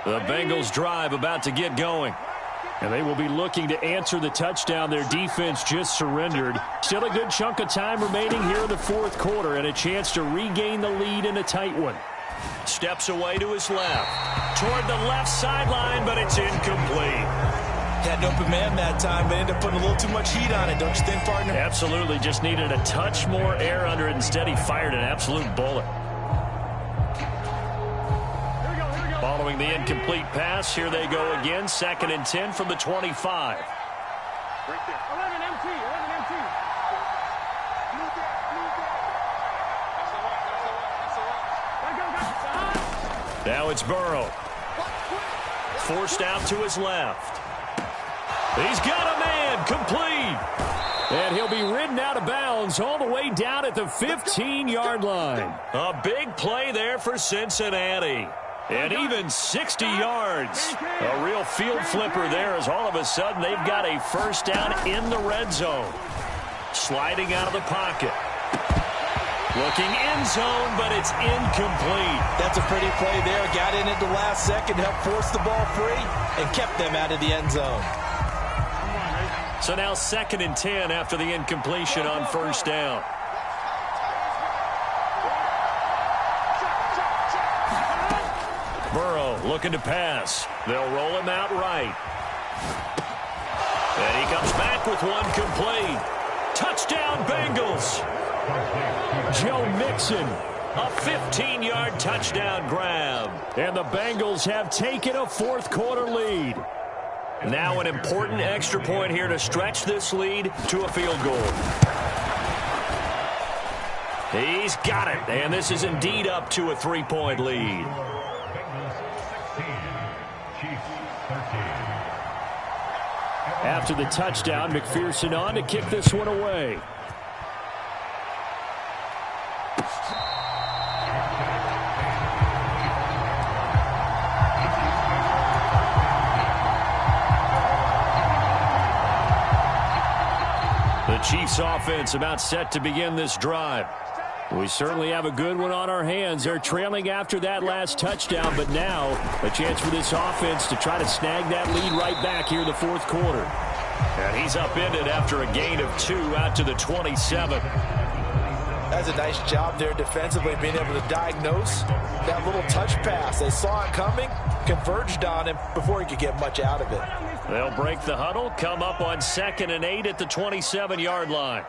The Bengals drive about to get going. And they will be looking to answer the touchdown their defense just surrendered. Still a good chunk of time remaining here in the fourth quarter and a chance to regain the lead in a tight one. Steps away to his left. Toward the left sideline, but it's incomplete. Had an open man that time, but ended up putting a little too much heat on it, don't you think, partner? Absolutely. Just needed a touch more air under it. Instead, he fired an absolute bullet. Following the incomplete pass, here they go again. 2nd and 10 from the 25. Right there. 11 MT. Now it's Burrow. Forced out to his left. He's got a man, complete. And he'll be ridden out of bounds all the way down at the 15-yard line. A big play there for Cincinnati. And even 60 yards. A real field flipper there as all of a sudden they've got a first down in the red zone. Sliding out of the pocket. Looking end zone, but it's incomplete. That's a pretty play there. Got in at the last second, helped force the ball free, and kept them out of the end zone. So now 2nd and 10 after the incompletion on first down. Burrow looking to pass. They'll roll him out right. And he comes back with one complete. Touchdown, Bengals. Joe Mixon, a 15-yard touchdown grab. And the Bengals have taken a fourth quarter lead. Now an important extra point here to stretch this lead to a field goal. He's got it, and this is indeed up to a 3-point lead. After the touchdown, McPherson on to kick this one away. The Chiefs offense about set to begin this drive. We certainly have a good one on our hands. They're trailing after that last touchdown, but now a chance for this offense to try to snag that lead right back here in the fourth quarter. And he's upended after a gain of 2 out to the 27. That's a nice job there defensively, being able to diagnose that little touch pass. They saw it coming, converged on him before he could get much out of it. They'll break the huddle, come up on 2nd and 8 at the 27-yard line.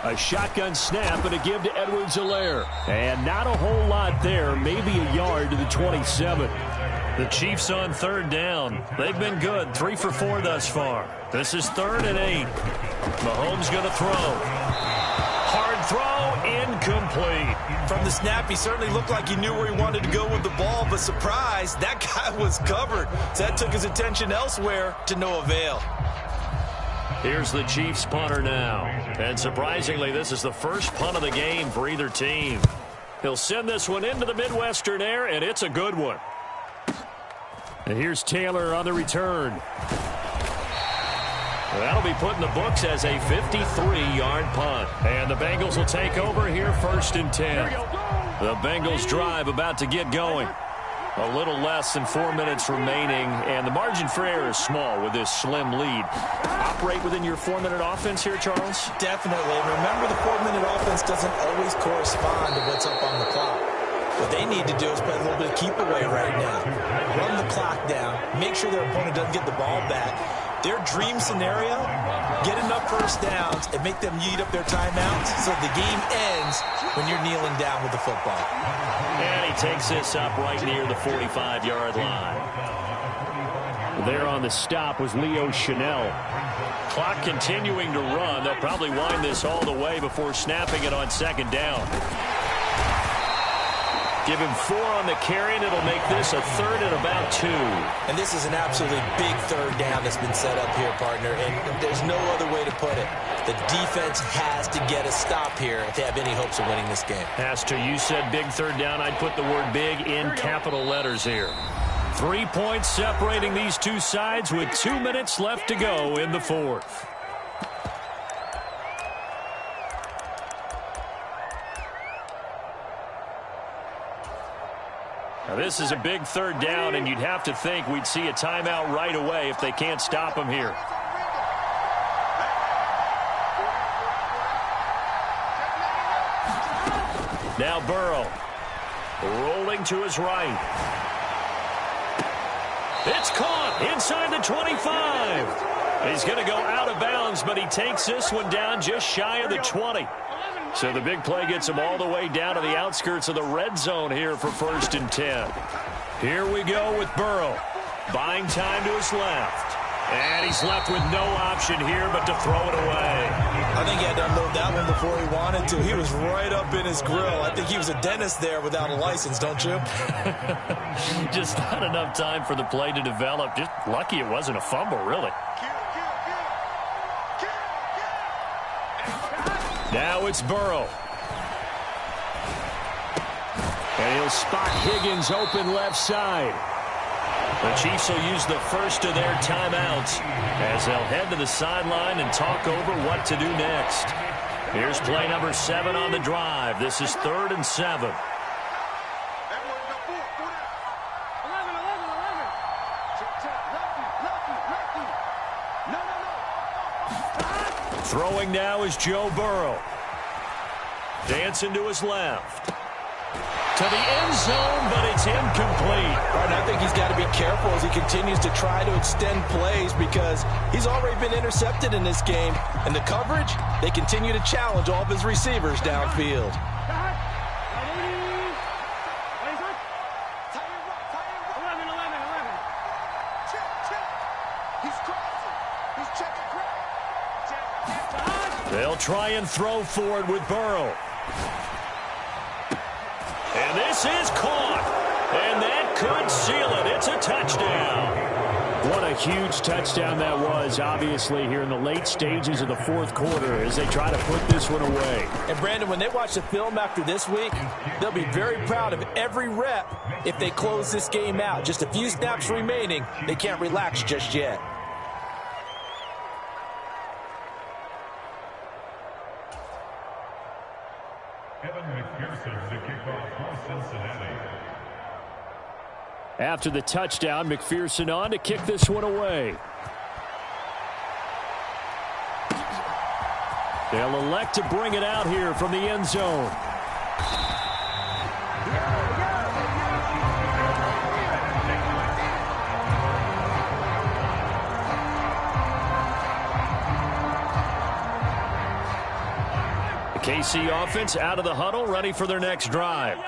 A shotgun snap and a give to Edwards-Helaire. And not a whole lot there, maybe a yard to the 27. The Chiefs on 3rd down. They've been good, 3 for 4 thus far. This is 3rd and 8. Mahomes going to throw. Hard throw, incomplete. From the snap, he certainly looked like he knew where he wanted to go with the ball, but surprise, that guy was covered. So that took his attention elsewhere to no avail. Here's the Chiefs punter now. And surprisingly, this is the first punt of the game for either team. He'll send this one into the Midwestern air, and it's a good one. And here's Taylor on the return. That'll be put in the books as a 53-yard punt. And the Bengals will take over here 1st and 10. The Bengals drive about to get going. A little less than 4 minutes remaining, and the margin for error is small with this slim lead. Operate within your 4-minute offense here, Charles? Definitely. Remember, the 4-minute offense doesn't always correspond to what's up on the clock. What they need to do is play a little bit of keep away right now. Run the clock down. Make sure their opponent doesn't get the ball back. Their dream scenario, get enough first downs and make them eat up their timeouts so the game ends when you're kneeling down with the football. And he takes this up right near the 45-yard line. There on the stop was Leo Chanel. Clock continuing to run. They'll probably wind this all the way before snapping it on 2nd down. Give him 4 on the carry, and it'll make this a 3rd and about 2. And this is an absolutely big 3rd down that's been set up here, partner, and there's no other way to put it. The defense has to get a stop here if they have any hopes of winning this game. Has to. You said big 3rd down. I'd put the word big in capital letters here. 3 points separating these two sides with 2 minutes left to go in the 4th. Now, this is a big third down, and you'd have to think we'd see a timeout right away if they can't stop him here. Now Burrow, rolling to his right. It's caught inside the 25. He's going to go out of bounds, but he takes this one down just shy of the 20. So the big play gets him all the way down to the outskirts of the red zone here for 1st and 10. Here we go with Burrow. Buying time to his left. And he's left with no option here but to throw it away. I think he had to unload that one before he wanted to. He was right up in his grill. I think he was a dentist there without a license, don't you? Just not enough time for the play to develop. Just lucky it wasn't a fumble, really. Now it's Burrow. And he'll spot Higgins open left side. The Chiefs will use the first of their timeouts as they'll head to the sideline and talk over what to do next. Here's play number 7 on the drive. This is 3rd and 7. Throwing now is Joe Burrow. Dancing to his left. To the end zone, but it's incomplete. And I think he's got to be careful as he continues to try to extend plays because he's already been intercepted in this game. And the coverage, they continue to challenge all of his receivers downfield. They'll try and throw forward with Burrow. And this is caught. And that could seal it. It's a touchdown. What a huge touchdown that was, obviously, here in the late stages of the 4th quarter as they try to put this one away. And, Brandon, when they watch the film after this week, they'll be very proud of every rep if they close this game out. Just a few snaps remaining. They can't relax just yet. After the touchdown, McPherson on to kick this one away. They'll elect to bring it out here from the end zone. The KC offense out of the huddle, ready for their next drive.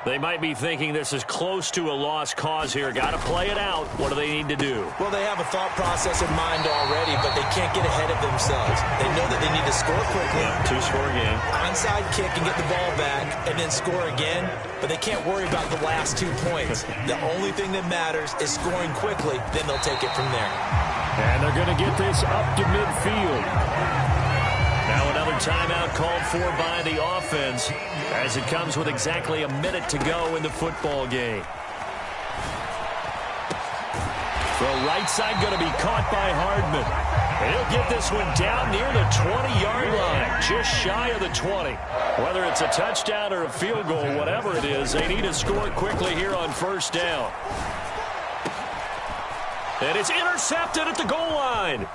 They might be thinking this is close to a lost cause here. Got to play it out. What do they need to do? Well, they have a thought process in mind already, but they can't get ahead of themselves. They know that they need to score quickly. 2-score game. Onside kick and get the ball back and then score again, but they can't worry about the last 2 points. The only thing that matters is scoring quickly, then they'll take it from there. And they're going to get this up to midfield. Now another timeout called for by the offense as it comes with exactly a minute to go in the football game. Throw right side going to be caught by Hardman. And he'll get this one down near the 20-yard line, just shy of the 20. Whether it's a touchdown or a field goal, whatever it is, they need to score quickly here on 1st down. And it's intercepted at the goal line.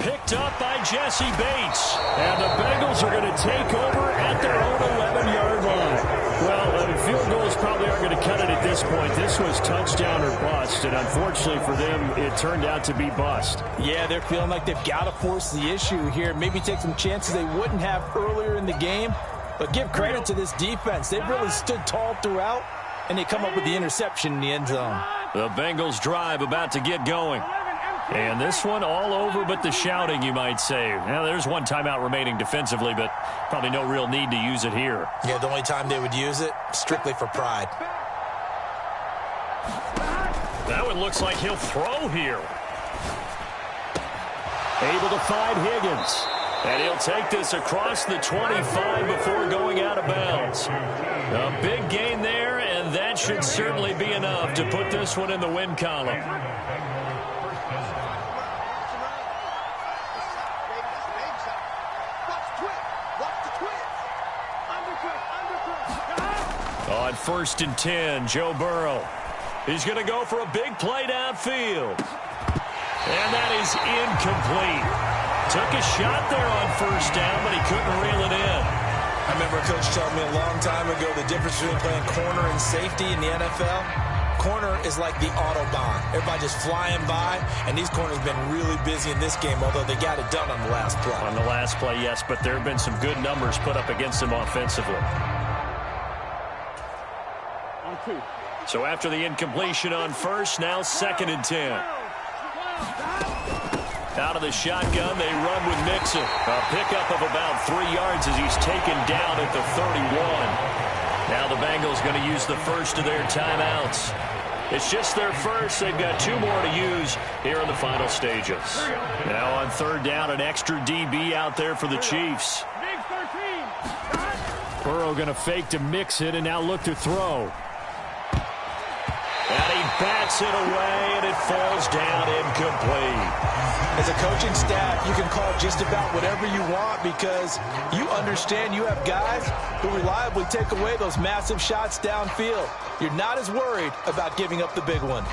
Picked up by Jesse Bates. And the Bengals are going to take over at their own 11-yard line. Well, field goals probably aren't going to cut it at this point. This was touchdown or bust, and unfortunately for them, it turned out to be bust. Yeah, they're feeling like they've got to force the issue here. Maybe take some chances they wouldn't have earlier in the game. But give credit to this defense. They've really stood tall throughout, and they come up with the interception in the end zone. The Bengals drive about to get going. And this one all over but the shouting, you might say. Now, there's one timeout remaining defensively, but probably no real need to use it here. Yeah, the only time they would use it, strictly for pride. That one looks like he'll throw here. Able to find Higgins. And he'll take this across the 25 before going out of bounds. A big gain there, and that should certainly be enough to put this one in the win column. On 1st and 10, Joe Burrow He's going to go for a big play downfield. And that is incomplete. Took a shot there on first down, but he couldn't reel it in. I remember a coach telling me a long time ago the difference between playing corner and safety in the NFL. Corner is like the Autobahn. Everybody just flying by, and these corners have been really busy in this game, although they got it done on the last play. On the last play, yes, but there have been some good numbers put up against him offensively. On 2. So after the incompletion on first, now 2nd and 10. Out of the shotgun, they run with Mixon. A pickup of about 3 yards as he's taken down at the 31. Now the Bengals going to use the first of their timeouts. It's just their first. They've got 2 more to use here in the final stages. Now on 3rd down, an extra DB out there for the Chiefs. Big 13. Burrow going to fake to Mixon and now look to throw. And he bats it away, and it falls down incomplete. As a coaching staff, you can call just about whatever you want because you understand you have guys who reliably take away those massive shots downfield. You're not as worried about giving up the big one.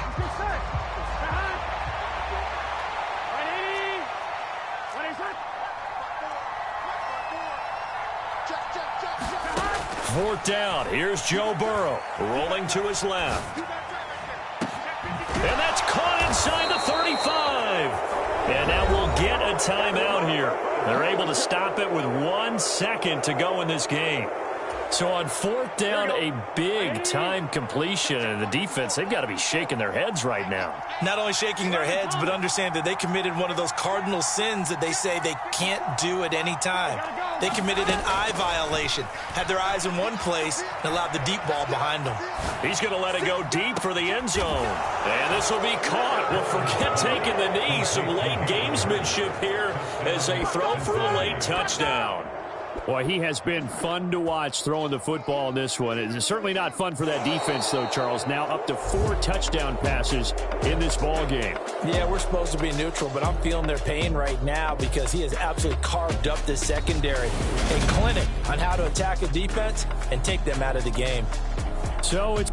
Fourth down. Here's Joe Burrow rolling to his left. And that's caught inside the 35. And now we'll get a timeout here. They're able to stop it with 1 second to go in this game. So on 4th down, a big time completion. And the defense, they've got to be shaking their heads right now. Not only shaking their heads, but understand that they committed one of those cardinal sins that they say they can't do at any time. They committed an eye violation, had their eyes in one place, and allowed the deep ball behind them. He's going to let it go deep for the end zone. And this will be caught. Well, forget taking the knee. Some late gamesmanship here as they throw for a late touchdown. Boy, he has been fun to watch throwing the football in this one. It's certainly not fun for that defense, though, Charles. Now up to 4 touchdown passes in this ball game. Yeah, we're supposed to be neutral, but I'm feeling their pain right now because he has absolutely carved up the secondary. A clinic on how to attack a defense and take them out of the game. So it's